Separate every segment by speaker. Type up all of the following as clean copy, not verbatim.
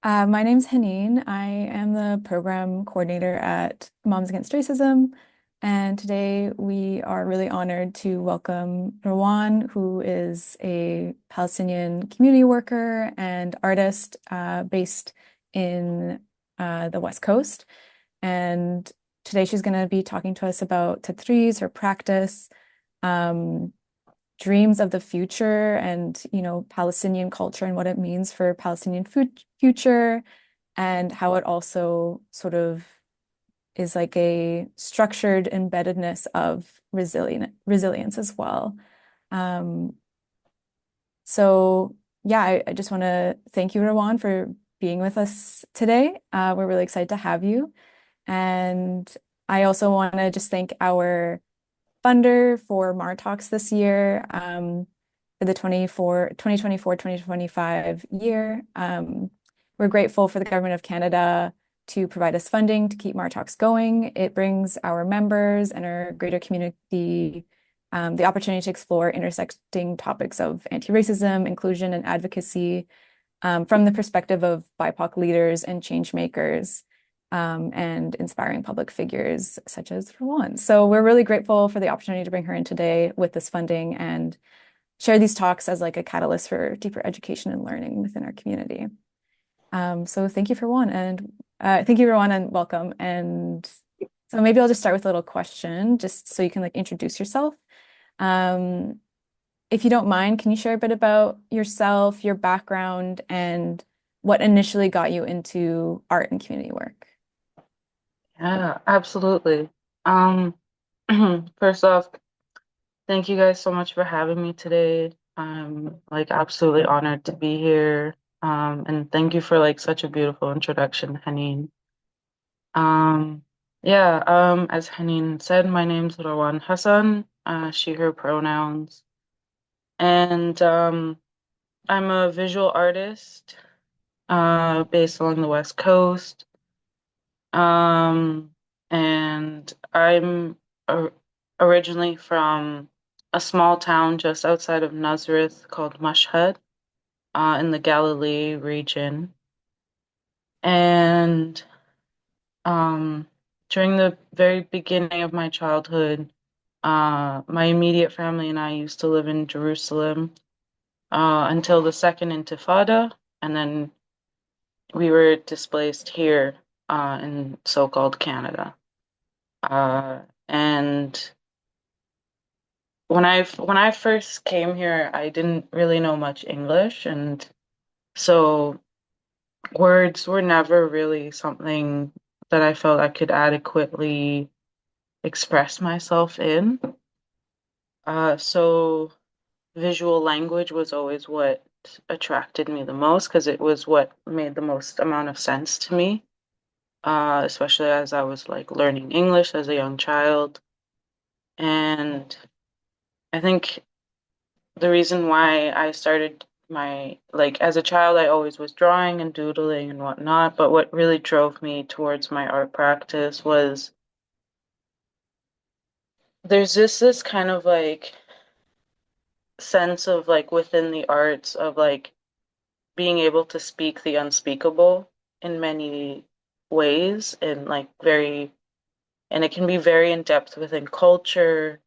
Speaker 1: My name's Haneen. I am the program coordinator at Moms Against Racism. And today we are really honored to welcome Rawan, who is a Palestinian community worker and artist based in the West Coast. And today she's going to be talking to us about tatreez, her practice, um, dreams of the future and, Palestinian culture and what it means for Palestinian future and how it also sort of is like a structured embeddedness of resilience as well. Um, so yeah, I just want to thank you, Rawan, for being with us today. We're really excited to have you. And I also want to just thank our funder for MAR Talks this year for the 2024-2025 year. We're grateful for the Government of Canada to provide us funding to keep MAR Talks going. It brings our members and our greater community the opportunity to explore intersecting topics of anti-racism, inclusion, and advocacy from the perspective of BIPOC leaders and change makers and inspiring public figures such as Rawan. So we're really grateful for the opportunity to bring her in today with this funding and share these talks as like a catalyst for deeper education and learning within our community. So thank you for one and thank you everyone and welcome. And so maybe I'll just start with a little question just so you can like introduce yourself. Um, if you don't mind, can you share a bit about yourself, your background, and what initially got you into art and community work?
Speaker 2: Yeah, absolutely. Um, First off, thank you guys so much for having me today. I'm like absolutely honored to be here. And thank you for like such a beautiful introduction, Haneen. Um, as Haneen said, my name's Rawan Hassan, she, her pronouns. And I'm a visual artist, based along the West Coast. Um, and I'm or originally from a small town just outside of Nazareth called Mashhad, in the Galilee region. And um, during the very beginning of my childhood, my immediate family and I used to live in Jerusalem until the Second Intifada, and then we were displaced here in so-called Canada. And when I first came here, I didn't really know much English, and so words were never really something that I felt I could adequately express myself in. So visual language was always what attracted me the most because it was what made the most amount of sense to me, especially as I was like learning English as a young child. And I think the reason why I started my, like, as a child, I always was drawing and doodling and whatnot, but what really drove me towards my art practice was there's this kind of like sense of like within the arts of like being able to speak the unspeakable in many ways and like very, and it can be very in depth within culture,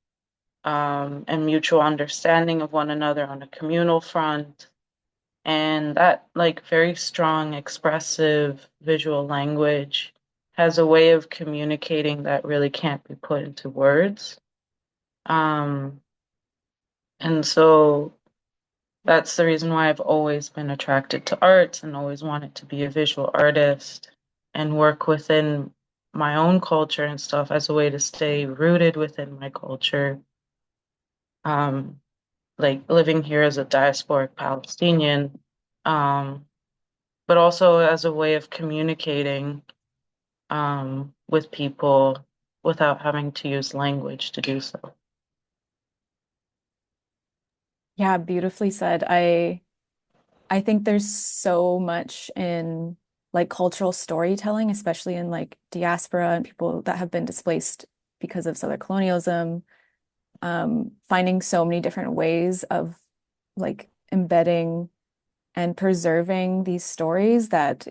Speaker 2: and mutual understanding of one another on a communal front. And that like very strong expressive visual language has a way of communicating that really can't be put into words. Um, and so that's the reason why I've always been attracted to arts and always wanted to be a visual artist and work within my own culture and stuff as a way to stay rooted within my culture. Um, like living here as a diasporic Palestinian, um, but also as a way of communicating with people without having to use language to do so.
Speaker 1: Yeah, beautifully said. I think there's so much in like cultural storytelling, especially in like diaspora and people that have been displaced because of Southern colonialism, finding so many different ways of like embedding and preserving these stories that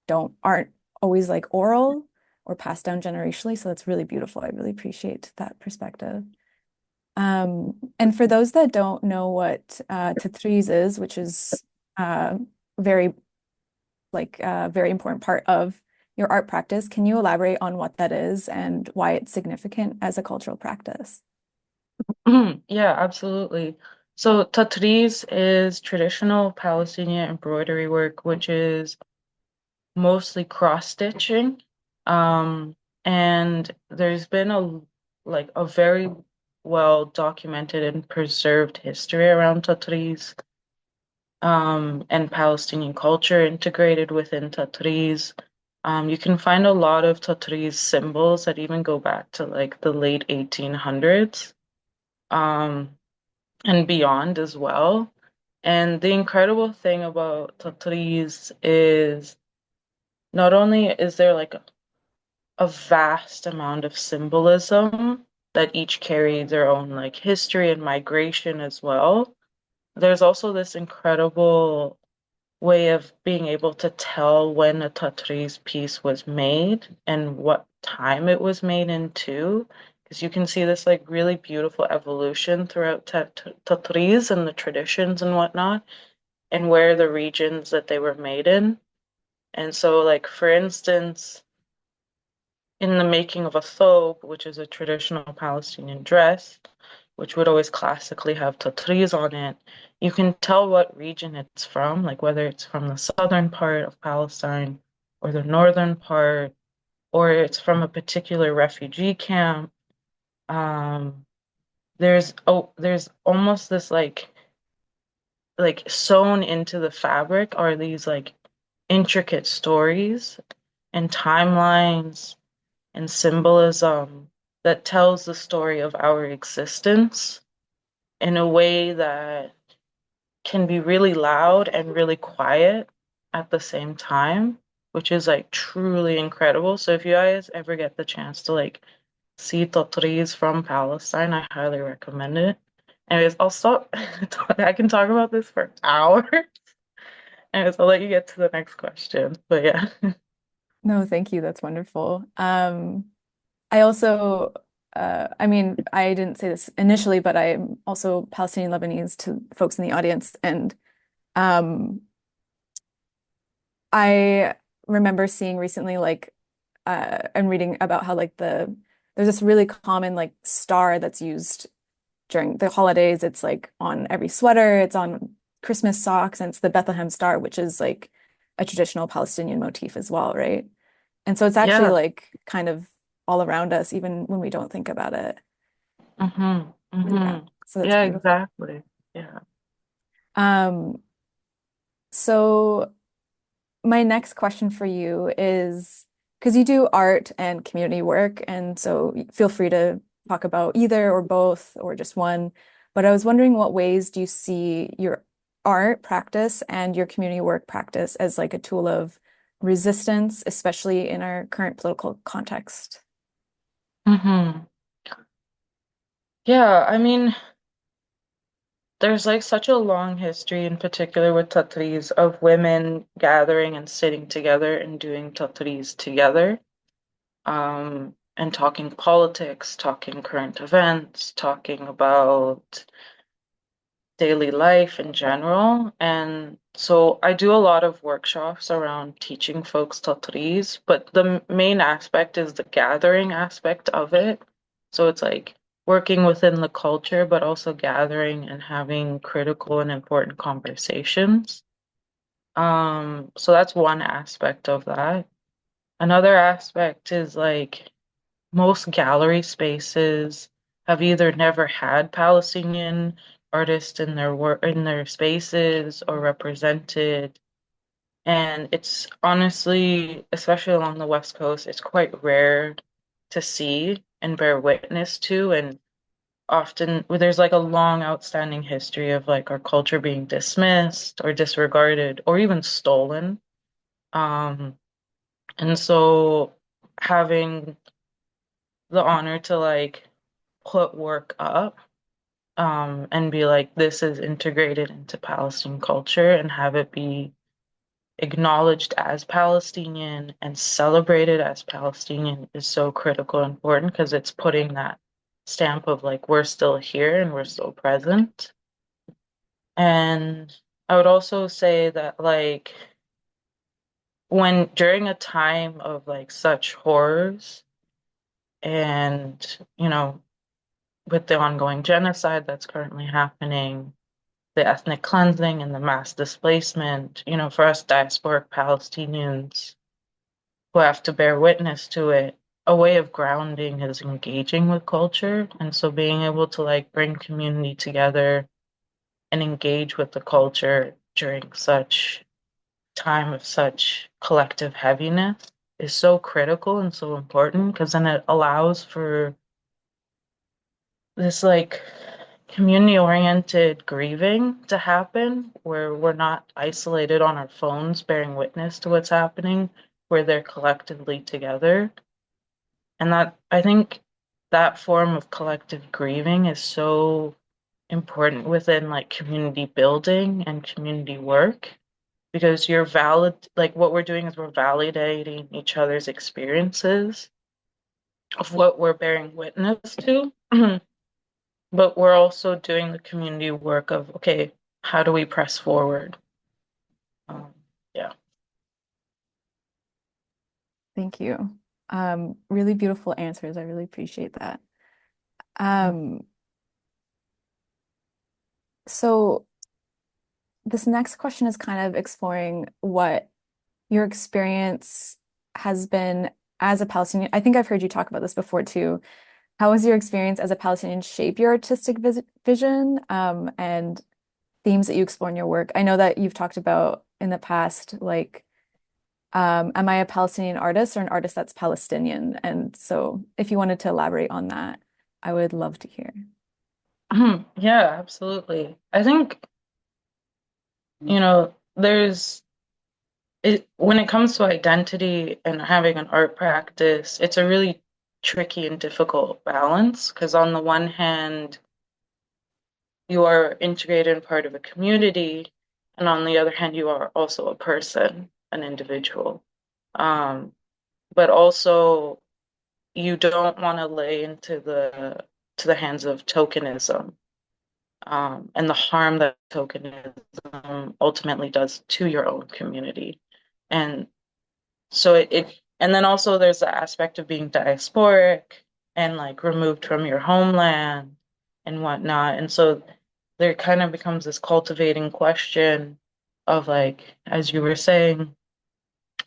Speaker 1: don't aren't always like oral or passed down generationally. So that's really beautiful. I really appreciate that perspective. And for those that don't know what tatreez is, which is uh, very very important part of your art practice, can you elaborate on what that is and why it's significant as a cultural practice?
Speaker 2: Yeah, absolutely. So tatreez is traditional Palestinian embroidery work, which is mostly cross stitching. Um, and there's been a very well documented and preserved history around tatreez, and Palestinian culture integrated within tatreez. You can find a lot of tatreez symbols that even go back to like the late 1800s, and beyond as well. And the incredible thing about tatreez is not only is there like a vast amount of symbolism that each carry their own like history and migration as well. There's also this incredible way of being able to tell when a Tatriz piece was made and what time it was made in too, because you can see this like really beautiful evolution throughout Tatriz and the traditions and whatnot, and where the regions that they were made in. And so, like for instance, in the making of a thobe, which is a traditional Palestinian dress, which would always classically have tatreez on it, you can tell what region it's from, like whether it's from the southern part of Palestine or the northern part, or it's from a particular refugee camp. Um, there's almost this like sewn into the fabric are these like intricate stories and timelines and symbolism that tells the story of our existence in a way that can be really loud and really quiet at the same time, which is like truly incredible. So if you guys ever get the chance to like see tatreez from Palestine, I highly recommend it. Anyways, I'll stop. I can talk about this for hours. Anyways, I'll let you get to the next question. But yeah.
Speaker 1: No, thank you. That's wonderful. I also, I mean, I didn't say this initially, but I'm also Palestinian Lebanese to folks in the audience. And um, I remember seeing recently, I'm reading about how there's this really common like star that's used during the holidays. It's like on every sweater, it's on Christmas socks, and it's the Bethlehem Star, which is like a traditional Palestinian motif as well, right? And so it's actually
Speaker 2: Yeah.
Speaker 1: like kind of all around us, even when we don't think about it.
Speaker 2: Mm-hmm.
Speaker 1: Yeah.
Speaker 2: Mm-hmm.
Speaker 1: So that's
Speaker 2: Yeah,
Speaker 1: beautiful.
Speaker 2: exactly. Yeah.
Speaker 1: Um, so my next question for you is because you do art and community work, and so feel free to talk about either or both or just one. But I was wondering what ways do you see your art practice and your community work practice as like a tool of resistance, especially in our current political context?
Speaker 2: Mm-hmm. Yeah, I mean, there's like such a long history in particular with tatris of women gathering and sitting together and doing tatris together, and talking politics, talking current events, talking about daily life in general. And so I do a lot of workshops around teaching folks tatreez, but the main aspect is the gathering aspect of it. So it's like working within the culture, but also gathering and having critical and important conversations. So that's one aspect of that. Another aspect is like most gallery spaces have either never had Palestinian artists in their work in their spaces or represented. And it's honestly, especially along the West Coast, it's quite rare to see and bear witness to. And often well, there's like a long outstanding history of like our culture being dismissed or disregarded or even stolen. Um, and so having the honor to like put work up, and be like, this is integrated into Palestinian culture and have it be acknowledged as Palestinian and celebrated as Palestinian is so critical and important because it's putting that stamp of like we're still here and we're still present. And I would also say that like when during a time of like such horrors and with the ongoing genocide that's currently happening, the ethnic cleansing and the mass displacement, for us diasporic Palestinians who have to bear witness to it, a way of grounding is engaging with culture. And so being able to like bring community together and engage with the culture during such time of such collective heaviness is so critical and so important because then it allows for this like community oriented grieving to happen where we're not isolated on our phones bearing witness to what's happening, where they're collectively together. And that I think that form of collective grieving is so important within like community building and community work because you're valid like what we're doing is we're validating each other's experiences of what we're bearing witness to. But we're also doing the community work of, okay, how do we press forward? Um, yeah.
Speaker 1: Thank you. Really beautiful answers. I really appreciate that. Um, so this next question is kind of exploring what your experience has been as a Palestinian. I think I've heard you talk about this before too. How has your experience as a Palestinian shape your artistic vision, and themes that you explore in your work? I know that you've talked about in the past, like, am I a Palestinian artist or an artist that's Palestinian? And so if you wanted to elaborate on that, I would love to hear.
Speaker 2: Yeah, absolutely. I think, there's it when it comes to identity and having an art practice, it's a really tricky and difficult balance because on the one hand, you are integrated and part of a community, and on the other hand, you are also a person, an individual. Um, but also you don't want to lay into the hands of tokenism, and the harm that tokenism ultimately does to your own community. And so and then also there's the aspect of being diasporic and like removed from your homeland and whatnot. And so there kind of becomes this cultivating question of like, as you were saying,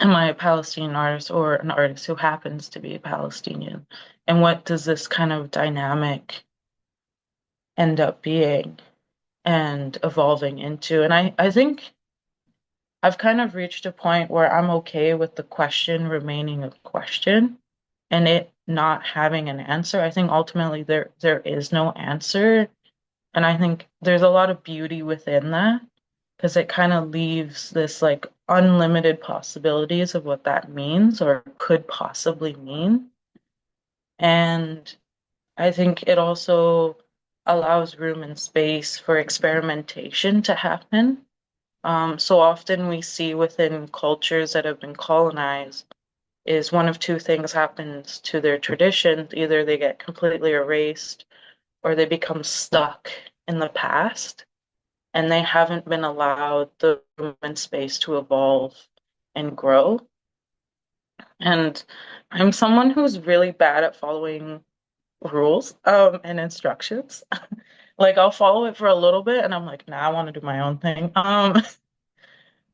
Speaker 2: am I a Palestinian artist or an artist who happens to be a Palestinian? And what does this kind of dynamic end up being and evolving into? And I think I've kind of reached a point where I'm okay with the question remaining a question and it not having an answer. I think ultimately there is no answer. And I think there's a lot of beauty within that because it kind of leaves this like unlimited possibilities of what that means or could possibly mean. And I think it also allows room and space for experimentation to happen. So often we see within cultures that have been colonized is one of two things happens to their traditions. Either they get completely erased or they become stuck in the past and they haven't been allowed the room and space to evolve and grow. And I'm someone who's really bad at following rules and instructions. Like I'll follow it for a little bit and I'm like, nah, I want to do my own thing.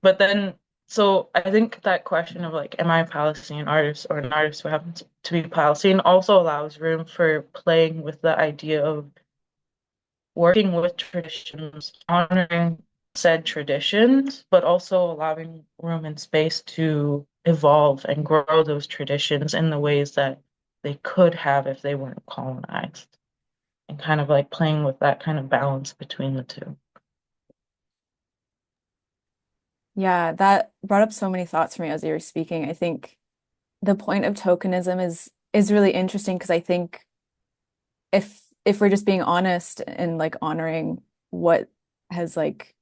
Speaker 2: But then so I think that question of like, am I a Palestinian artist or an artist who happens to be Palestinian also allows room for playing with the idea of working with traditions, honoring said traditions, but also allowing room and space to evolve and grow those traditions in the ways that they could have if they weren't colonized, and kind of like playing with that kind of balance between the two.
Speaker 1: Yeah, that brought up so many thoughts for me as you were speaking. I think the point of tokenism is really interesting because I think if we're just being honest and like honoring what has like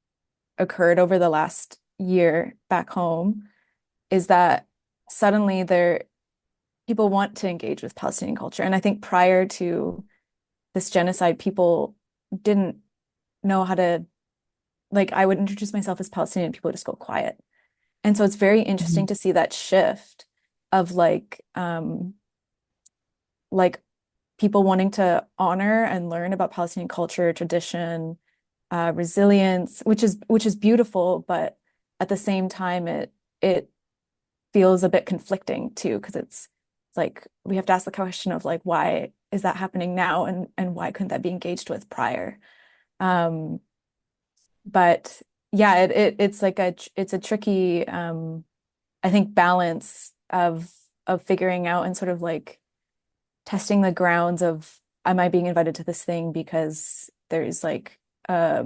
Speaker 1: occurred over the last year back home is that suddenly people want to engage with Palestinian culture. And I think prior to this genocide, people didn't know how to, like, I would introduce myself as Palestinian, people would just go quiet. And so it's very interesting
Speaker 2: Mhm.
Speaker 1: to see that shift of like people wanting to honor and learn about Palestinian culture, tradition, resilience, which is beautiful, but at the same time, it feels a bit conflicting too, because it's like we have to ask the question of like why is that happening now, and why couldn't that be engaged with prior? Um, but yeah, it's a tricky I think balance of figuring out and sort of like testing the grounds of am I being invited to this thing because there's like uh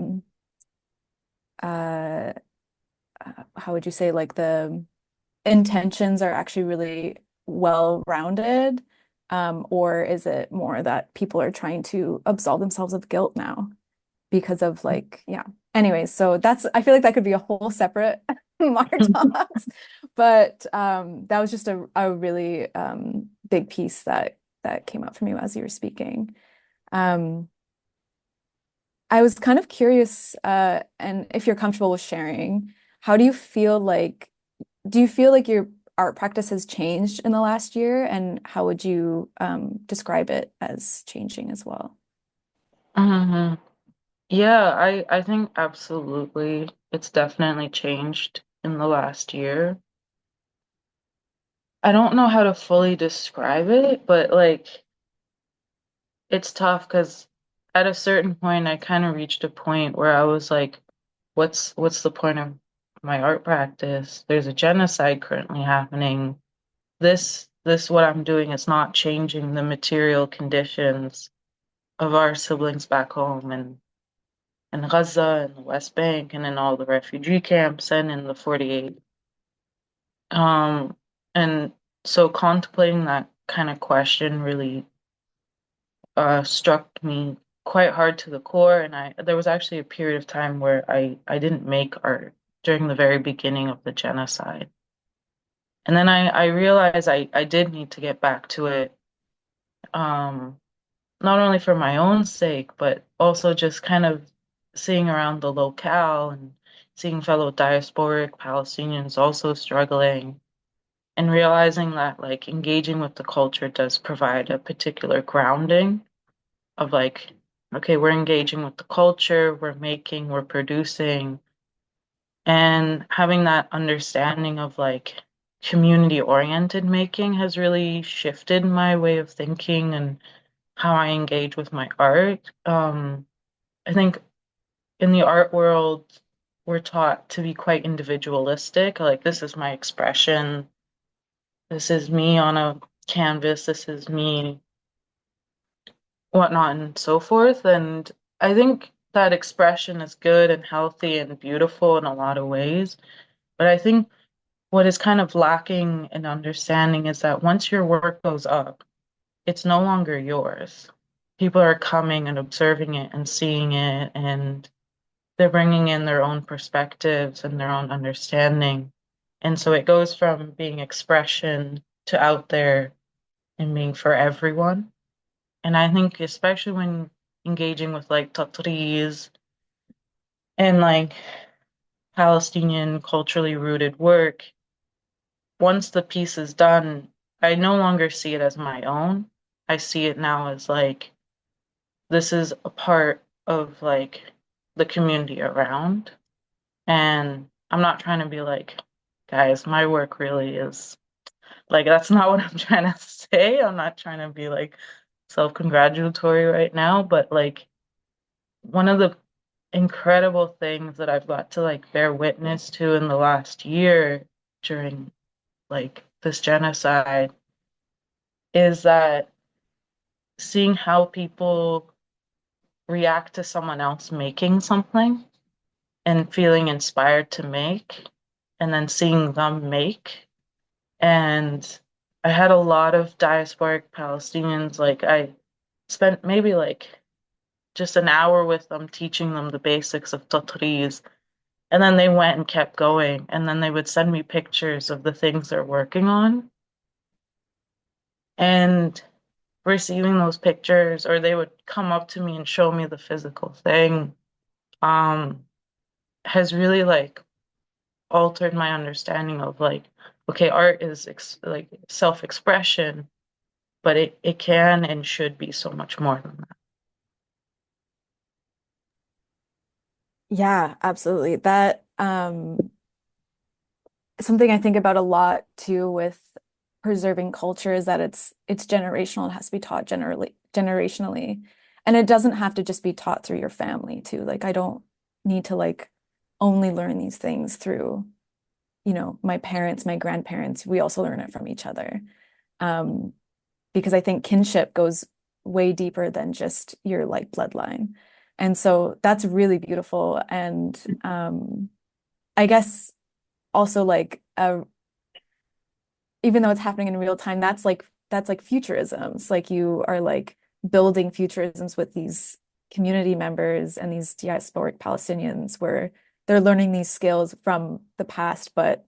Speaker 1: how would you say like the intentions are actually really well rounded, or is it more that people are trying to absolve themselves of guilt now because of like yeah. Anyways, so that's I feel like that could be a whole separate Martox, but that was just a really big piece that came up for me as you were speaking. Um, I was kind of curious, and if you're comfortable with sharing, how do you feel like your art practice has changed in the last year, and how would you describe it as changing as well?
Speaker 2: Mhm. Yeah, I think absolutely it's definitely changed in the last year. I don't know how to fully describe it, but like it's tough because at a certain point I kind of reached a point where I was like, what's the point of my art practice? There's a genocide currently happening. This what I'm doing is not changing the material conditions of our siblings back home and in Gaza and the West Bank and in all the refugee camps and in the 48. Um, and so contemplating that kind of question really struck me quite hard to the core. And there was actually a period of time where I didn't make art during the very beginning of the genocide. And then I realized I did need to get back to it, um, not only for my own sake, but also just kind of seeing around the locale and seeing fellow diasporic Palestinians also struggling and realizing that like engaging with the culture does provide a particular grounding of like, okay, we're engaging with the culture, we're making, we're producing, and having that understanding of like community oriented making has really shifted my way of thinking and how I engage with my art. I think in the art world, we're taught to be quite individualistic. Like, this is my expression. This is me on a canvas. This is me, whatnot, and so forth. And I think that expression is good and healthy and beautiful in a lot of ways. But I think what is kind of lacking in understanding is that once your work goes up, it's no longer yours. People are coming and observing it and seeing it, and they're bringing in their own perspectives and their own understanding. And so it goes from being expression to out there and being for everyone. And I think especially when engaging with like tatreez and like Palestinian culturally rooted work, once the piece is done, I no longer see it as my own. I see it now as like this is a part of like the community around. And I'm not trying to be like, guys, my work really is like that's not what I'm trying to say. I'm not trying to be like self-congratulatory right now, but like one of the incredible things that I've got to like bear witness to in the last year during like this genocide is that seeing how people react to someone else making something and feeling inspired to make and then seeing them make. And I had a lot of diasporic Palestinians. Like I spent maybe like just an hour with them teaching them the basics of tatreez. And then they went and kept going. And then they would send me pictures of the things they're working on. And receiving those pictures, or they would come up to me and show me the physical thing, um, has really like altered my understanding of like, okay, art is like self-expression, but it can and should be so much more than that.
Speaker 1: Yeah, absolutely. That something I think about a lot too with preserving culture is that it's generational. It has to be taught generationally. And it doesn't have to just be taught through your family too. Like I don't need to like only learn these things through, my parents, my grandparents. We also learn it from each other. Um, because I think kinship goes way deeper than just your like bloodline. And so that's really beautiful. And I guess also like even though it's happening in real time, that's like futurisms. Like you are like building futurisms with these community members and these diasporic Palestinians where they're learning these skills from the past, but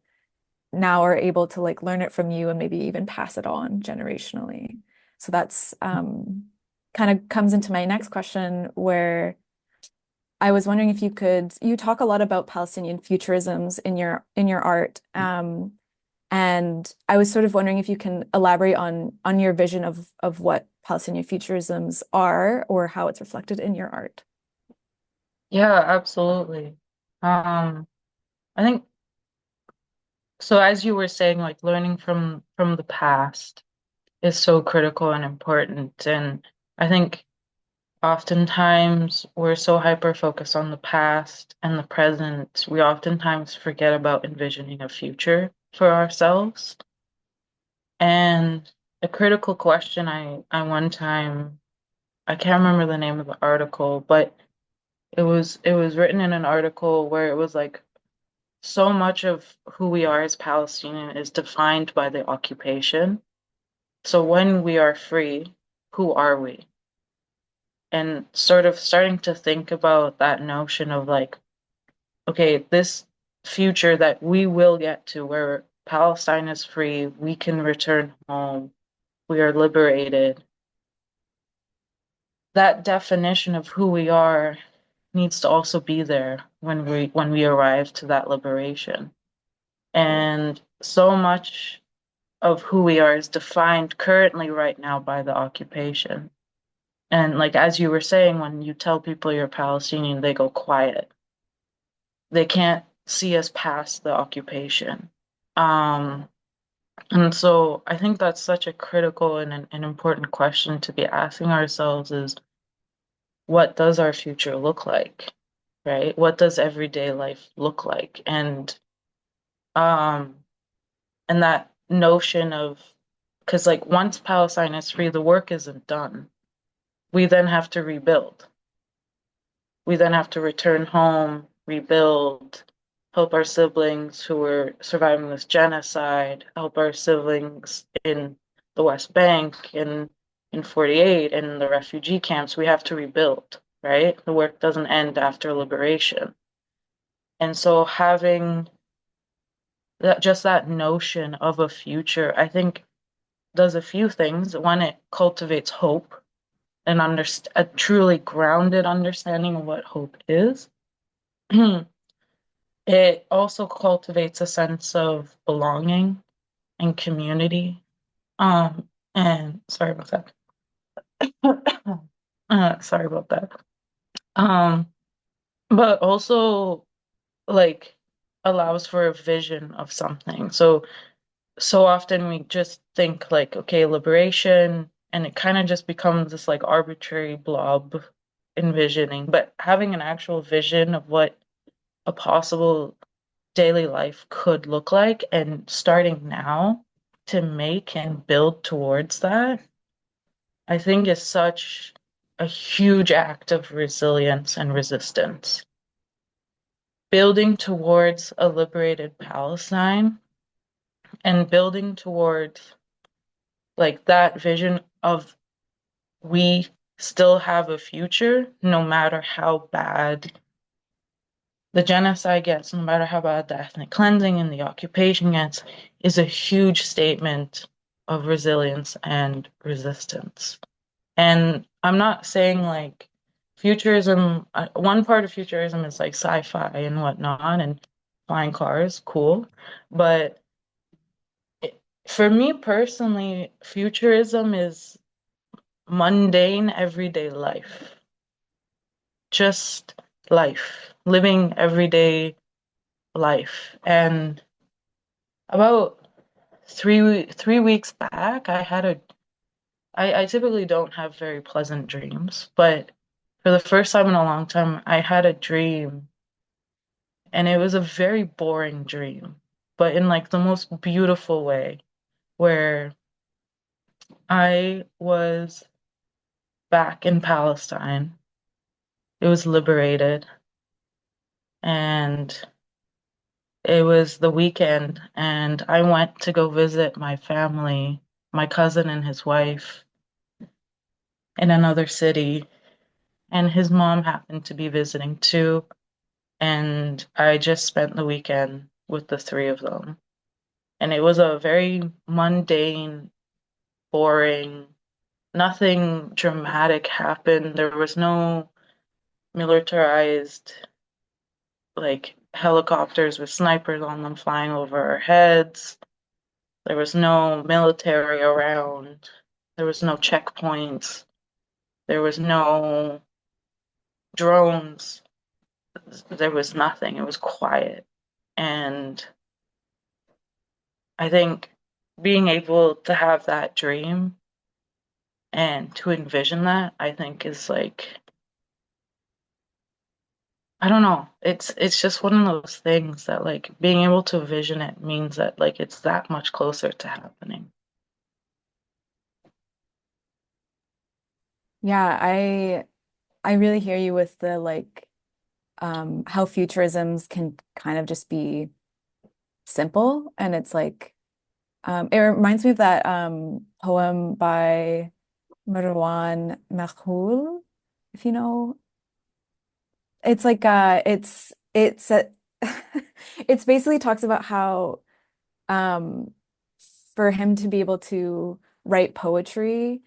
Speaker 1: now are able to like learn it from you and maybe even pass it on generationally. So that's kind of comes into my next question where I was wondering if you talk a lot about Palestinian futurisms in your art. And I was sort of wondering if you can elaborate on your vision of what Palestinian futurisms are or how it's reflected in your art.
Speaker 2: Yeah, absolutely. Um, I think so as you were saying, like learning from the past is so critical and important. And I think oftentimes we're so hyper focused on the past and the present, we oftentimes forget about envisioning a future for ourselves. And a critical question I one time, I can't remember the name of the article, but it was written in an article where it was like so much of who we are as Palestinian is defined by the occupation. So when we are free, who are we? And sort of starting to think about that notion of like, okay, this future that we will get to where Palestine is free, we can return home, we are liberated. That definition of who we are needs to also be there when we arrive to that liberation. And so much of who we are is defined currently right now by the occupation. And like as you were saying, when you tell people you're Palestinian, they go quiet. They can't see us past the occupation. Um, and so I think that's such a critical and an important question to be asking ourselves is what does our future look like? Right? What does everyday life look like? Um and that notion of because like once Palestine is free, the work isn't done. We then have to rebuild. We then have to return home, rebuild, help our siblings who were surviving this genocide, help our siblings in the West Bank, in 48, in the refugee camps. We have to rebuild, right? The work doesn't end after liberation. And so having that notion of a future, I think does a few things. One, it cultivates hope and a truly grounded understanding of what hope is. It also cultivates a sense of belonging and community. And sorry about that. Sorry about that. Um, but also like allows for a vision of something. So often we just think like, okay, liberation, and it kind of just becomes this like arbitrary blob envisioning. But having an actual vision of what a possible daily life could look like and starting now to make and build towards that, I think is such a huge act of resilience and resistance. Building towards a liberated Palestine and building towards like that vision of we still have a future no matter how bad the genocide gets, no matter how bad the ethnic cleansing and the occupation gets, is a huge statement of resilience and resistance. And I'm not saying like futurism, one part of futurism is like sci-fi and whatnot and flying cars, cool. But for me personally, futurism is mundane everyday life, just life, living everyday life. And about 3 weeks back, I typically don't have very pleasant dreams, but for the first time in a long time, I had a dream, and it was a very boring dream, but in like the most beautiful way, where I was back in Palestine. It was liberated, and it was the weekend, and I went to go visit my family, my cousin and his wife in another city, and his mom happened to be visiting too. And I just spent the weekend with the three of them. And it was a very mundane, boring, nothing dramatic happened. There was no militarized, like, helicopters with snipers on them flying over our heads. There was no military around. There was no checkpoints. There was no drones. There was nothing. It was quiet. And I think being able to have that dream and to envision that, I think is like, I don't know. It's just one of those things that like being able to vision it means that like it's that much closer to happening.
Speaker 1: Yeah, I really hear you with the like how futurisms can kind of just be simple, and it's like it reminds me of that poem by Marwan Makhoul, if you know. It's like it's basically talks about how um for him to be able to write poetry,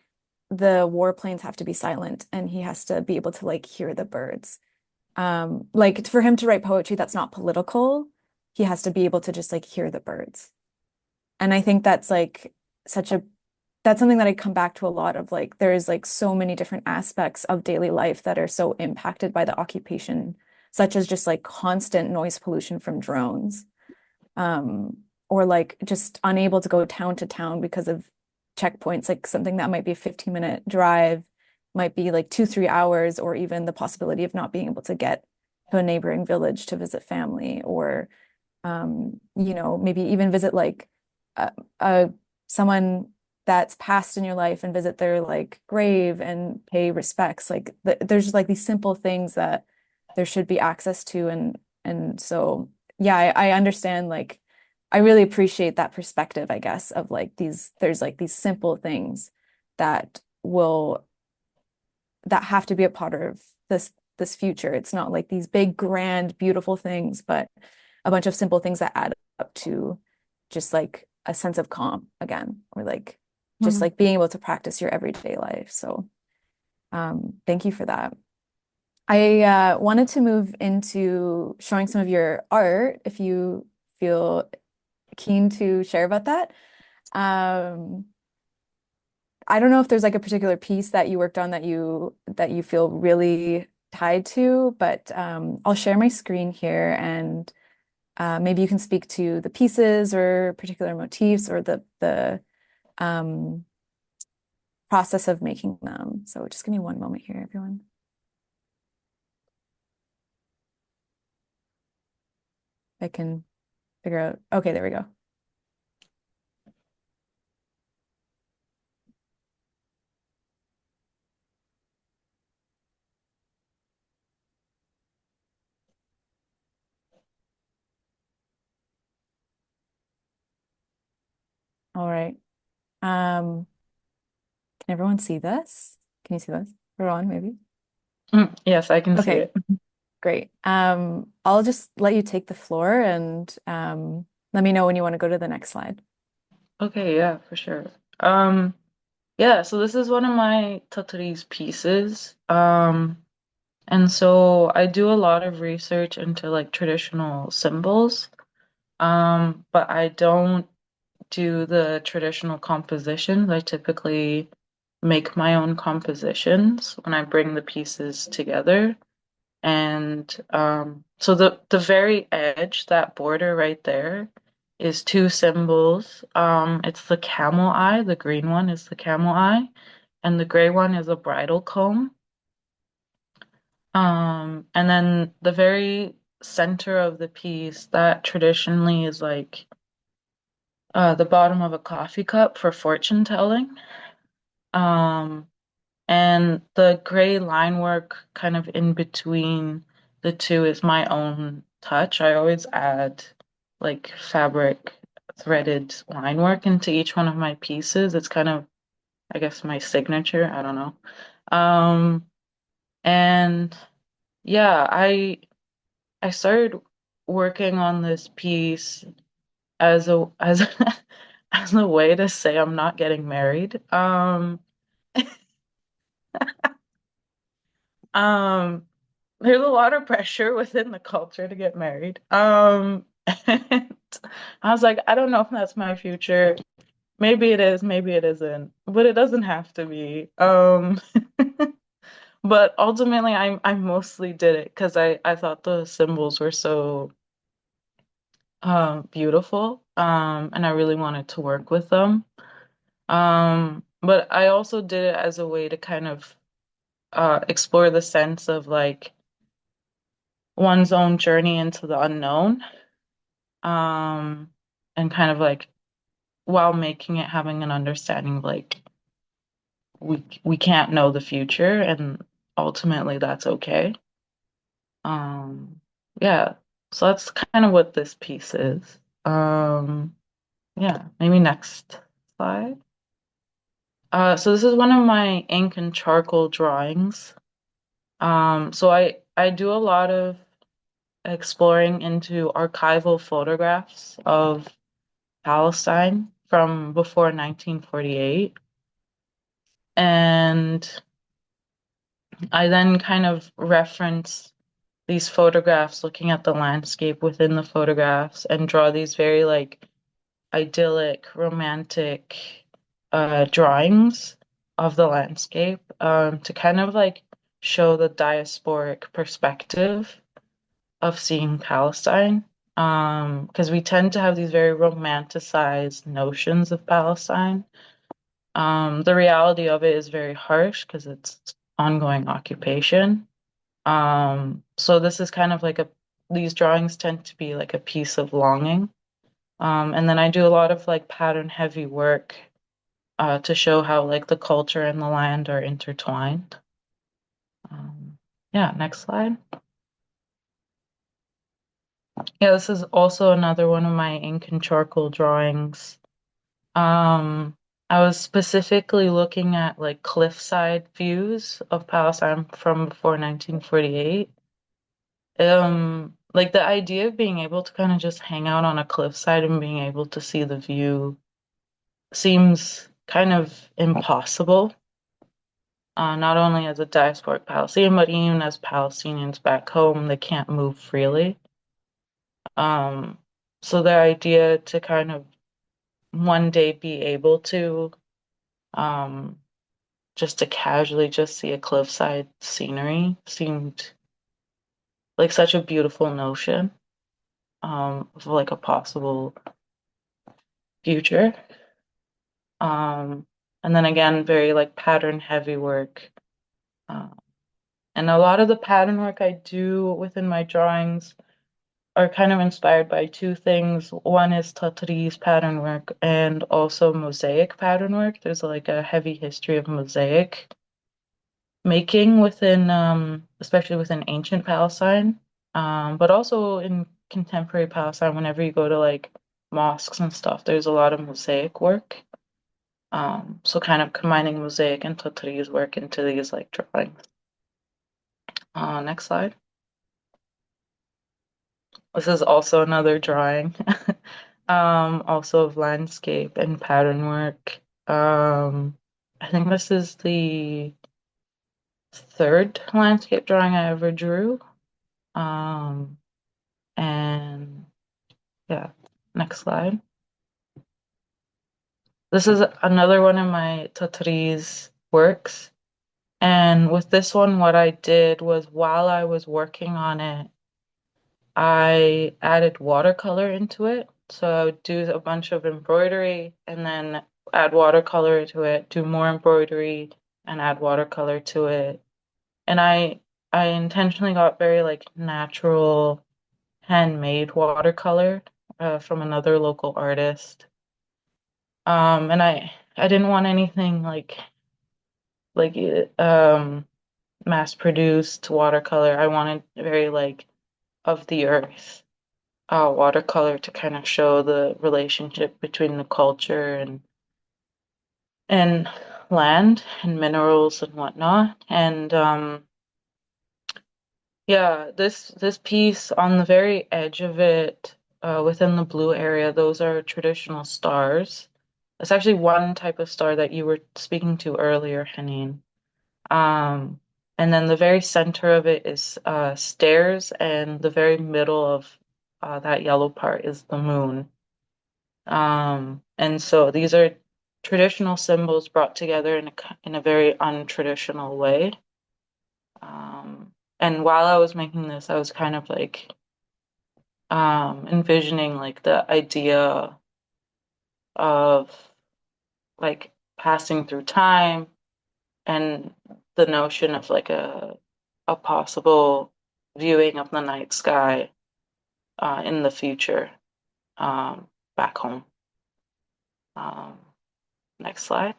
Speaker 1: the warplanes have to be silent and he has to be able to like hear the birds. Like for him to write poetry that's not political, he has to be able to just like hear the birds. And I think that's like such a that's something that I come back to a lot of like there's like so many different aspects of daily life that are so impacted by the occupation, such as just like constant noise pollution from drones, um, or like just unable to go town to town because of checkpoints, like something that might be a 15-minute drive might be like 2, 3 hours, or even the possibility of not being able to get to a neighboring village to visit family, or maybe even visit like uh, uh, someone that's passed in your life and visit their like grave and pay respects. Like there's just like these simple things that there should be access to, and so yeah, I understand like I really appreciate that perspective, I guess, of like there's like these simple things that will that have to be a part of this future. It's not like these big, grand, beautiful things, but a bunch of simple things that add up to just like a sense of calm again, or like just
Speaker 2: Mhm.
Speaker 1: like being able to practice your everyday life. So thank you for that. I wanted to move into showing some of your art if you feel keen to share about that. Um, I don't know if there's like a particular piece that you worked on that you feel really tied to, but I'll share my screen here, and maybe you can speak to the pieces or particular motifs or the um, process of making them. So just give me one moment here, everyone. I can figure out. Okay, there we go. All right. Can everyone see this? Can you see this? We're on, maybe.
Speaker 2: Yes, I can see
Speaker 1: Okay.
Speaker 2: it.
Speaker 1: Great. I'll just let you take the floor and let me know when you want to go to the next slide.
Speaker 2: Okay, yeah, for sure. Um, yeah, so this is one of my tatreez pieces. And so I do a lot of research into like traditional symbols. But I don't do the traditional compositions. I typically make my own compositions when I bring the pieces together. And so the very edge, that border right there, is two symbols. It's the camel eye. The green one is the camel eye, and the gray one is a bridal comb. And then the very center of the piece, that traditionally is like the bottom of a coffee cup for fortune telling. Um, and the gray line work kind of in between the two is my own touch. I always add like fabric threaded line work into each one of my pieces. It's kind of, I guess, my signature. I don't know. Um, and yeah, I started working on this piece as as a way to say I'm not getting married. Um, there's a lot of pressure within the culture to get married. And I was like, I don't know if that's my future. Maybe it is, maybe it isn't, but it doesn't have to be. But ultimately, I mostly did it because I thought the symbols were so beautiful. And I really wanted to work with them. But I also did it as a way to kind of explore the sense of like one's own journey into the unknown, um, and kind of like while making it having an understanding of like we can't know the future, and ultimately that's okay. Um, yeah, so that's kind of what this piece is. Yeah, maybe next slide. So this is one of my ink and charcoal drawings. So I do a lot of exploring into archival photographs of Palestine from before 1948. And I then kind of reference these photographs, looking at the landscape within the photographs, and draw these very like idyllic, romantic drawings of the landscape to kind of like show the diasporic perspective of seeing Palestine. Because we tend to have these very romanticized notions of Palestine. The reality of it is very harsh because it's ongoing occupation. So this is kind of like these drawings tend to be like a piece of longing. And then I do a lot of like pattern heavy work to show how like the culture and the land are intertwined. Yeah, next slide. Yeah, this is also another one of my ink and charcoal drawings. Um, I was specifically looking at like cliffside views of Palestine from before 1948. Like the idea of being able to kind of just hang out on a cliffside and being able to see the view seems kind of impossible. Not only as a diasporic Palestinian, but even as Palestinians back home, they can't move freely. Um, so the idea to kind of one day be able to um, just to casually just see a cliffside scenery seemed like such a beautiful notion of like a possible future. Um, and then again, very like pattern heavy work. Uh, and a lot of the pattern work I do within my drawings are kind of inspired by two things. One is tatreez pattern work and also mosaic pattern work. There's like a heavy history of mosaic making within, especially within ancient Palestine, but also in contemporary Palestine. Whenever you go to like mosques and stuff, there's a lot of mosaic work. So kind of combining mosaic and tatreez work into these like drawings. Next slide. This is also another drawing, also of landscape and pattern work. I think this is the third landscape drawing I ever drew. Um, and yeah, next slide. This is another one of my tatreez works. And with this one, what I did was while I was working on it, I added watercolor into it. So I would do a bunch of embroidery and then add watercolor to it, do more embroidery and add watercolor to it. And I intentionally got very like natural handmade watercolor from another local artist. And I didn't want anything like mass produced watercolor. I wanted very like of the earth watercolor to kind of show the relationship between the culture and land and minerals and whatnot. And yeah, this piece on the very edge of it, within the blue area, those are traditional stars. It's actually one type of star that you were speaking to earlier, Haneen. Um, and then the very center of it is stairs, and the very middle of that yellow part is the moon. And so these are traditional symbols brought together in a very untraditional way. And while I was making this, I was kind of like envisioning like the idea of like passing through time and the notion of like a possible viewing of the night sky in the future back home. Um, Next slide.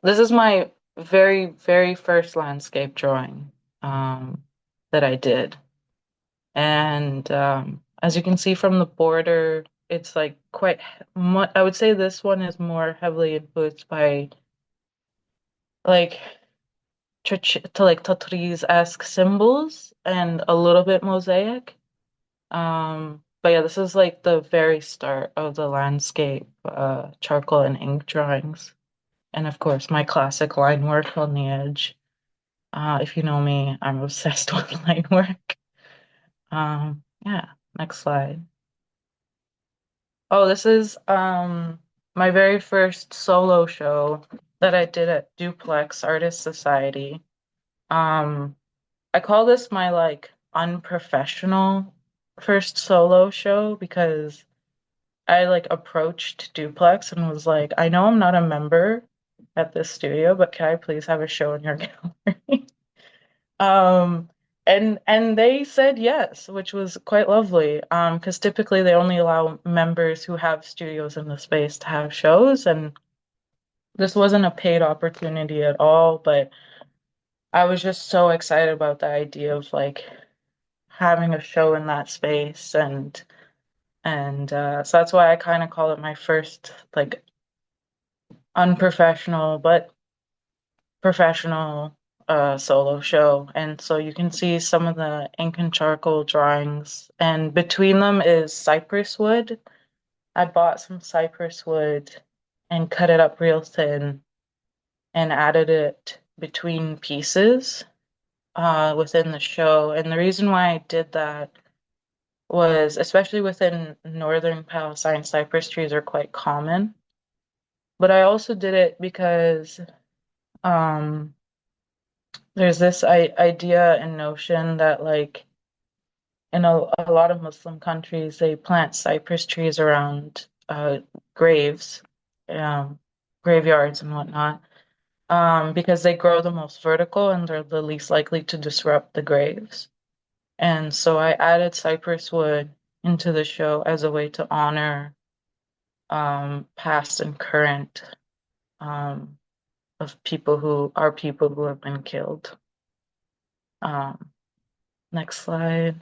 Speaker 2: This is my very, very first landscape drawing that I did. And as you can see from the border, it's like quite much, I would say this one is more heavily influenced by like to like tatreez-esque symbols and a little bit mosaic. But yeah, this is like the very start of the landscape charcoal and ink drawings. And of course, my classic line work on the edge. If you know me, I'm obsessed with line work. Yeah, next slide. Oh, this is my very first solo show that I did at Duplex Artist Society. Um, I call this my like unprofessional first solo show because I like approached Duplex and was like, I know I'm not a member at this studio, but can I please have a show in your gallery? Um, and they said yes, which was quite lovely. Because typically they only allow members who have studios in the space to have shows, and this wasn't a paid opportunity at all, but I was just so excited about the idea of like having a show in that space and so that's why I kind of call it my first like unprofessional but professional solo show. And so you can see some of the ink and charcoal drawings, and between them is cypress wood. I bought some cypress wood and cut it up real thin and added it between pieces within the show. And the reason why I did that was, especially within northern Palestine, cypress trees are quite common. But I also did it because um, there's this idea and notion that like in a lot of Muslim countries they plant cypress trees around graves, um, graveyards and whatnot, because they grow the most vertical and they're the least likely to disrupt the graves. And so I added cypress wood into the show as a way to honor past and current um, of people who have been killed. Um, Next slide.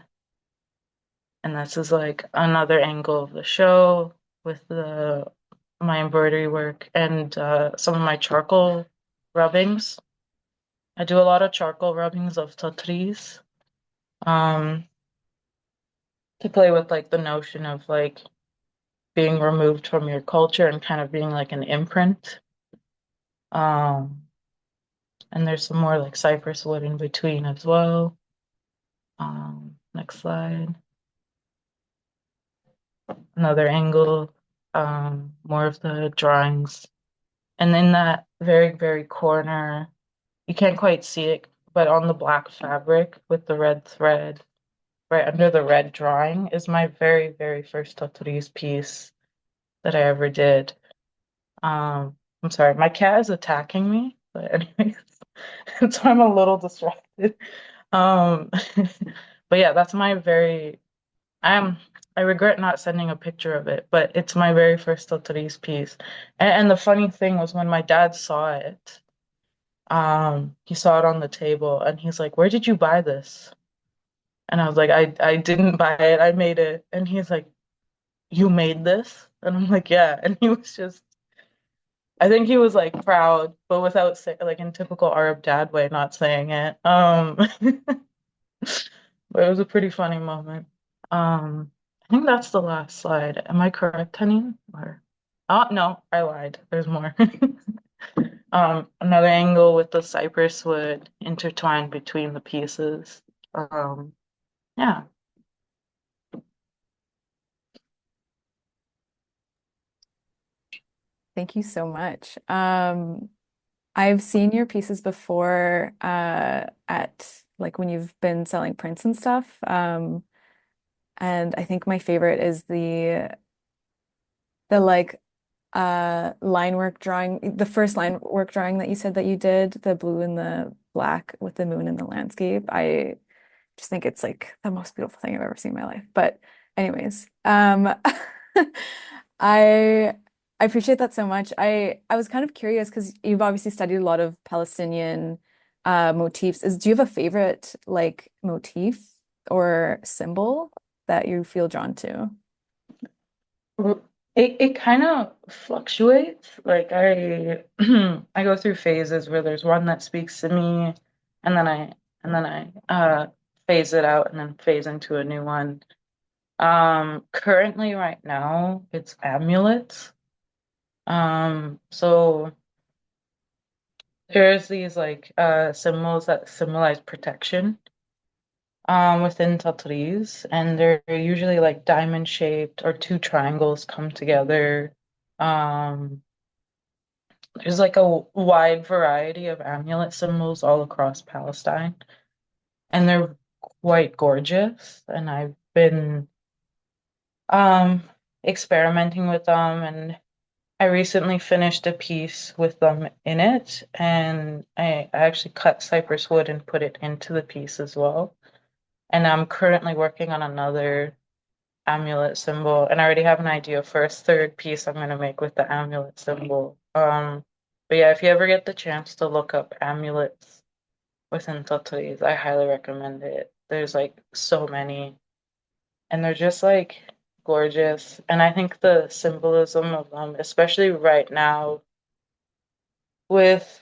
Speaker 2: And this is like another angle of the show with the my embroidery work and some of my charcoal rubbings. I do a lot of charcoal rubbings of tatreez. Um, to play with like the notion of like being removed from your culture and kind of being like an imprint. Um, and there's some more like cypress wood in between as well. Next slide. Another angle, more of the drawings. And in that very, very corner, you can't quite see it, but on the black fabric with the red thread, right under the red drawing, is my very, very first tatreez piece that I ever did. I'm sorry, my cat is attacking me, but anyways, so I'm a little distracted. Um, but yeah, that's my very, I'm, I regret not sending a picture of it, but it's my very first tatreez piece. And the funny thing was when my dad saw it, he saw it on the table and he's like, "Where did you buy this?" And I was like, I didn't buy it, I made it. And he's like, "You made this?" And I'm like, "Yeah." And he was just, I think he was like proud, but without say, like in typical Arab dad way, not saying it. But it was a pretty funny moment. I think that's the last slide. Am I correct, honey? Or oh no, I lied. There's more. Another angle with the cypress wood intertwined between the pieces. Um, yeah.
Speaker 1: Thank you so much. I've seen your pieces before at like when you've been selling prints and stuff. And I think my favorite is the like line work drawing, the first line work drawing that you said that you did, the blue and the black with the moon and the landscape. I just think it's like the most beautiful thing I've ever seen in my life. But anyways, I I appreciate that so much. I was kind of curious because you've obviously studied a lot of Palestinian motifs. Do you have a favorite like motif or symbol that you feel drawn to?
Speaker 2: It kind of fluctuates. Like I I go through phases where there's one that speaks to me and then I phase it out and then phase into a new one. Currently right now it's amulets. So there's these like symbols that symbolize protection within tatreez, and they're usually like diamond shaped or two triangles come together. Um, there's like a wide variety of amulet symbols all across Palestine, and they're quite gorgeous. And I've been um experimenting with them, and I recently finished a piece with them in it, and I actually cut cypress wood and put it into the piece as well. And I'm currently working on another amulet symbol, and I already have an idea for a third piece I'm gonna make with the amulet symbol. But yeah, if you ever get the chance to look up amulets within tattoos, I highly recommend it. There's like so many, and they're just like gorgeous. And I think the symbolism of them, especially right now with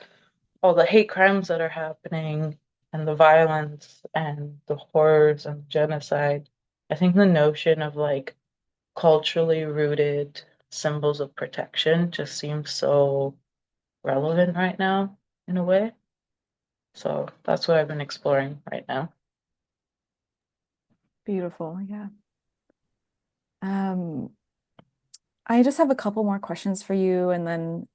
Speaker 2: all the hate crimes that are happening and the violence and the horrors and genocide, I think the notion of like culturally rooted symbols of protection just seems so relevant right now in a way. So that's what I've been exploring right now.
Speaker 1: Beautiful, yeah. Um, I just have a couple more questions for you, and then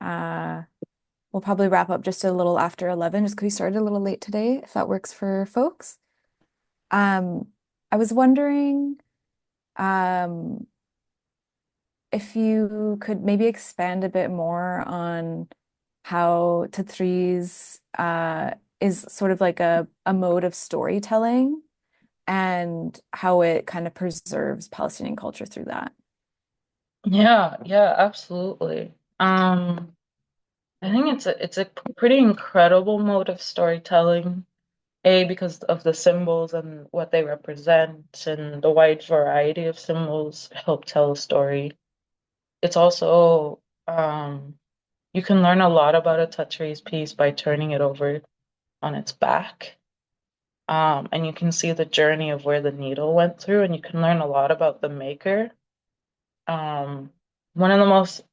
Speaker 1: we'll probably wrap up just a little after 11, just because we started a little late today, if that works for folks. Um, I was wondering um, if you could maybe expand a bit more on how tatreez is sort of like a mode of storytelling and how it kind of preserves Palestinian culture through that.
Speaker 2: Yeah, yeah, absolutely. I think it's a pretty incredible mode of storytelling. A, because of the symbols and what they represent, and the wide variety of symbols help tell a story. It's also you can learn a lot about a Tatri's piece by turning it over on its back. And you can see the journey of where the needle went through, and you can learn a lot about the maker. Um, One of the most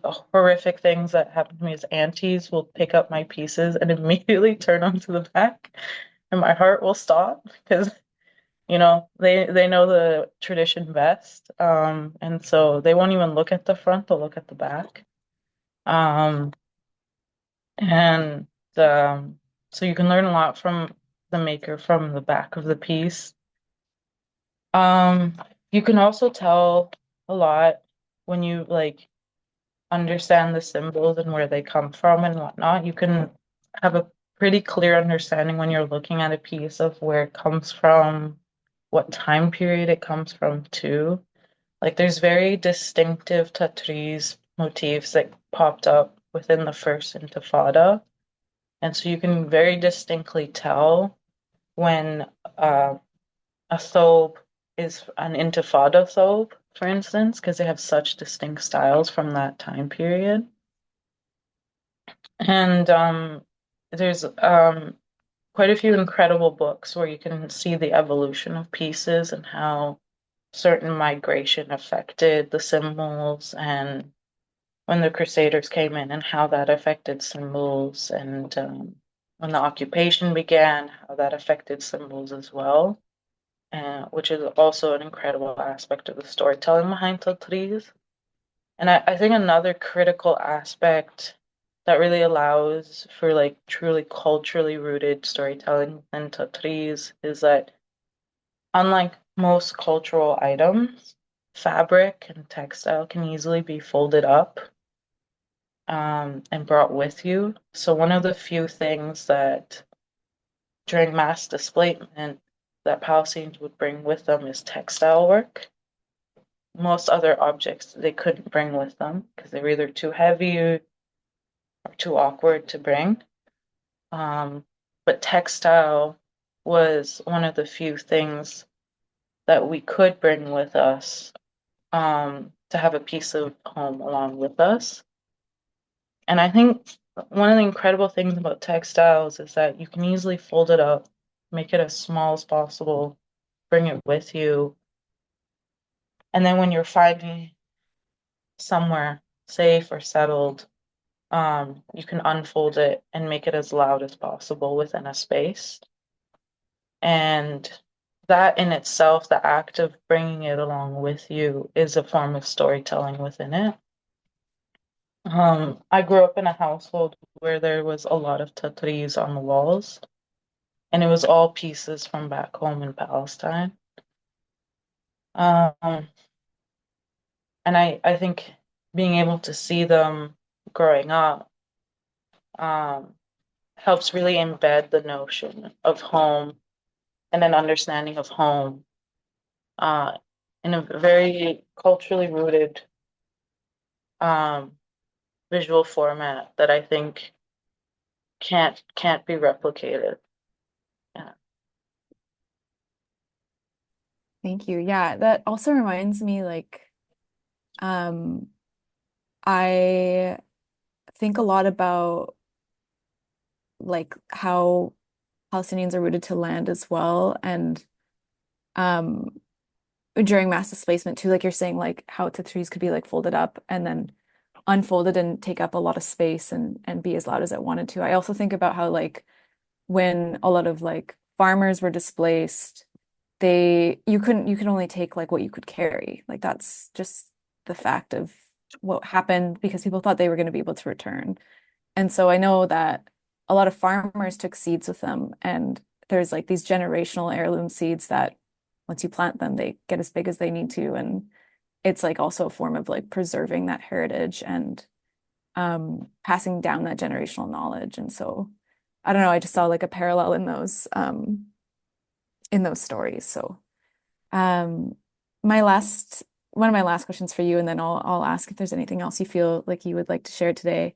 Speaker 2: horrific things that happened to me is aunties will pick up my pieces and immediately turn them to the back, and my heart will stop because they know the tradition best. And so they won't even look at the front; they'll look at the back. Um, and so you can learn a lot from the maker from the back of the piece. Um, you can also tell a lot when you like understand the symbols and where they come from and whatnot. You can have a pretty clear understanding when you're looking at a piece of where it comes from, what time period it comes from too. Like there's very distinctive tatreez motifs that popped up within the first Intifada. And so you can very distinctly tell when uh, a thobe is an Intifada thobe, for instance, because they have such distinct styles from that time period. And there's quite a few incredible books where you can see the evolution of pieces and how certain migration affected the symbols, and when the Crusaders came in and how that affected symbols, and when the occupation began, how that affected symbols as well, which is also an incredible aspect of the storytelling behind tatreez. And I think another critical aspect that really allows for like truly culturally rooted storytelling in tatreez is that unlike most cultural items, fabric and textile can easily be folded up and brought with you. So one of the few things that during mass displacement that Palestinians would bring with them is textile work. Most other objects they couldn't bring with them because they were either too heavy or too awkward to bring. Um, but textile was one of the few things that we could bring with us to have a piece of home along with us. And I think one of the incredible things about textiles is that you can easily fold it up, make it as small as possible, bring it with you. And then when you're finally somewhere safe or settled, you can unfold it and make it as loud as possible within a space. And that in itself, the act of bringing it along with you, is a form of storytelling within it. I grew up in a household where there was a lot of tatreez on the walls, and it was all pieces from back home in Palestine. Um, and I think being able to see them growing up um, helps really embed the notion of home and an understanding of home uh, in a very culturally rooted um, visual format that I think can't be replicated. Yeah.
Speaker 1: Thank you. Yeah, that also reminds me um I think a lot about how Palestinians are rooted to land as well, and um during mass displacement too, like you're saying, like how tattoos could be like folded up and then unfolded and take up a lot of space and be as loud as it wanted to. I also think about how like when a lot of like farmers were displaced, they you could only take like what you could carry. Like that's just the fact of what happened because people thought they were going to be able to return. And so I know that a lot of farmers took seeds with them, and there's like these generational heirloom seeds that once you plant them, they get as big as they need to. And it's like also a form of like preserving that heritage and passing down that generational knowledge. And so I don't know, I just saw like a parallel in those stories. So um my last one of my last questions for you, and then I'll ask if there's anything else you feel like you would like to share today.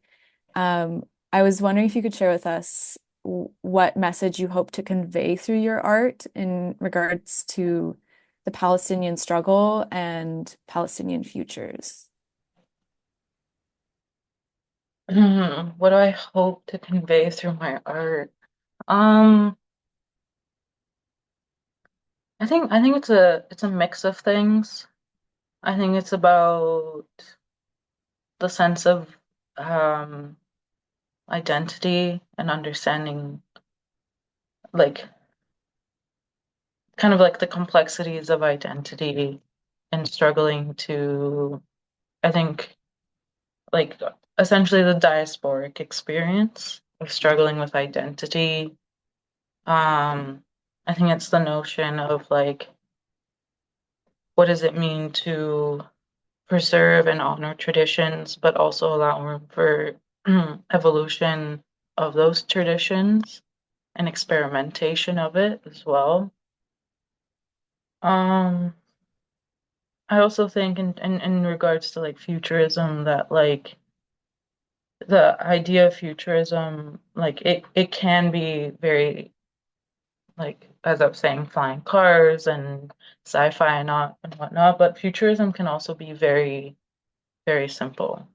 Speaker 1: Um, I was wondering if you could share with us what message you hope to convey through your art in regards to the Palestinian struggle and Palestinian futures.
Speaker 2: What do I hope to convey through my art? Um, I think it's a mix of things. I think it's about the sense of um identity and understanding, like kind of like the complexities of identity and struggling to, I think, like essentially the diasporic experience of struggling with identity. Um, I think it's the notion of like, what does it mean to preserve and honor traditions, but also allow room for evolution of those traditions and experimentation of it as well. Um, I also think in regards to like futurism that like the idea of futurism, like it can be very like as I was saying, flying cars and sci-fi and not and whatnot, but futurism can also be very, very simple.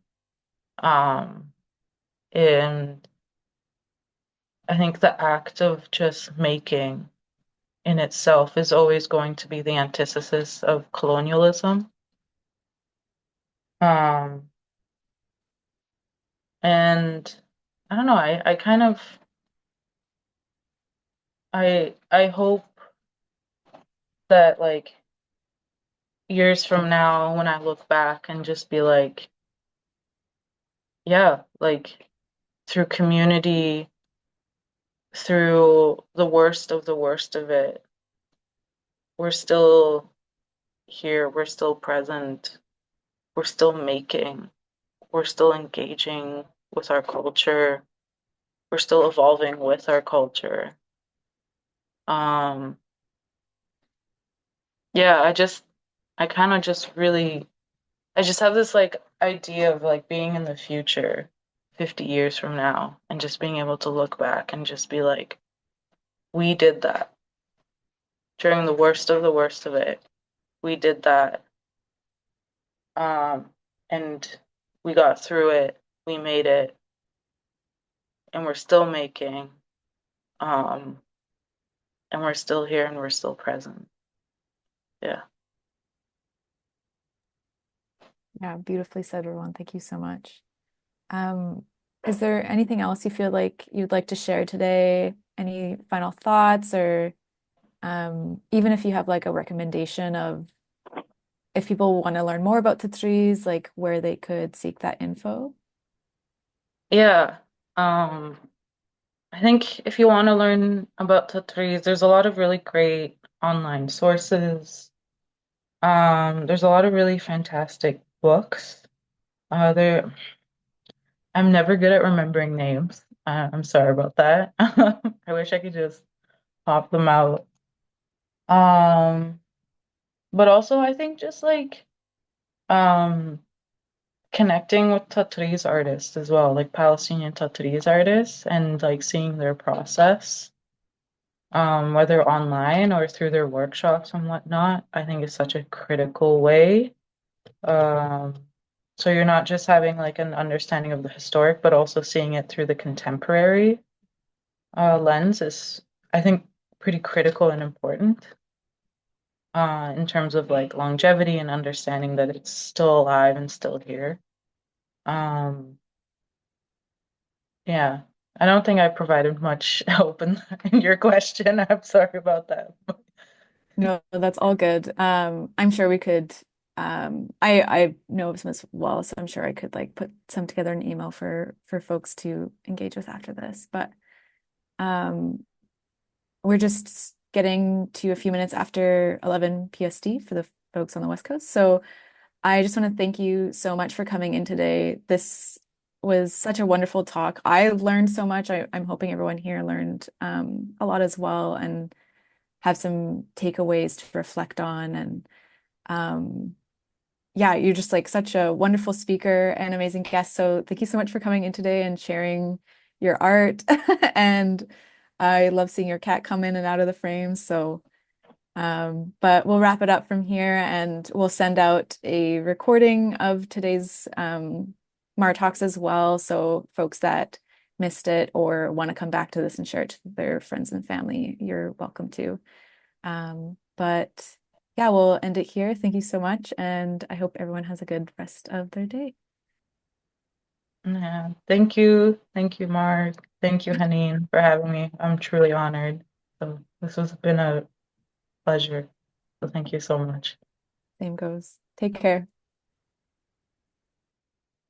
Speaker 2: Um, and I think the act of just making in itself is always going to be the antithesis of colonialism. Um, and I don't know, I kind of I hope that like years from now when I look back and just be like, yeah, like through community, through the worst of it, we're still here, we're still present, we're still making, we're still engaging with our culture, we're still evolving with our culture. Um, yeah, I kind of just really, I just have this like idea of like being in the future 50 years from now and just being able to look back and just be like, we did that during the worst of it. We did that. Um, and we got through it, we made it, and we're still making, um, and we're still here and we're still present. Yeah.
Speaker 1: Yeah, beautifully said, Rawan. Thank you so much. Um, is there anything else you feel like you'd like to share today? Any final thoughts, or even if you have like a recommendation of if people want to learn more about tatreez, like where they could seek that info?
Speaker 2: Yeah. Um, I think if you want to learn about tatreez, there's a lot of really great online sources. There's a lot of really fantastic books. There, I'm never good at remembering names. I'm sorry about that. I wish I could just pop them out. Um, but also I think just like um connecting with tatreez artists as well, like Palestinian tatreez artists and like seeing their process, whether online or through their workshops and whatnot, I think is such a critical way. Um, so you're not just having like an understanding of the historic, but also seeing it through the contemporary lens is, I think, pretty critical and important in terms of like longevity and understanding that it's still alive and still here. Um, yeah, I don't think I provided much help in your question. I'm sorry about that.
Speaker 1: No, that's all good. I'm sure we could I know of some as well, so I'm sure I could like put some together an email for folks to engage with after this. But um we're just getting to a few minutes after 11 PST for the folks on the West Coast. So I just want to thank you so much for coming in today. This was such a wonderful talk. I learned so much. I'm hoping everyone here learned a lot as well and have some takeaways to reflect on. And um, yeah, you're just like such a wonderful speaker and amazing guest. So thank you so much for coming in today and sharing your art. And I love seeing your cat come in and out of the frame. So but we'll wrap it up from here and we'll send out a recording of today's Mar Talks as well. So folks that missed it or want to come back to this and share it to their friends and family, you're welcome to. But yeah, we'll end it here. Thank you so much. And I hope everyone has a good rest of their day.
Speaker 2: Yeah. Thank you. Thank you, Mark. Thank you, Haneen, for having me. I'm truly honored. So this has been a pleasure. So thank you so much.
Speaker 1: Same goes. Take care.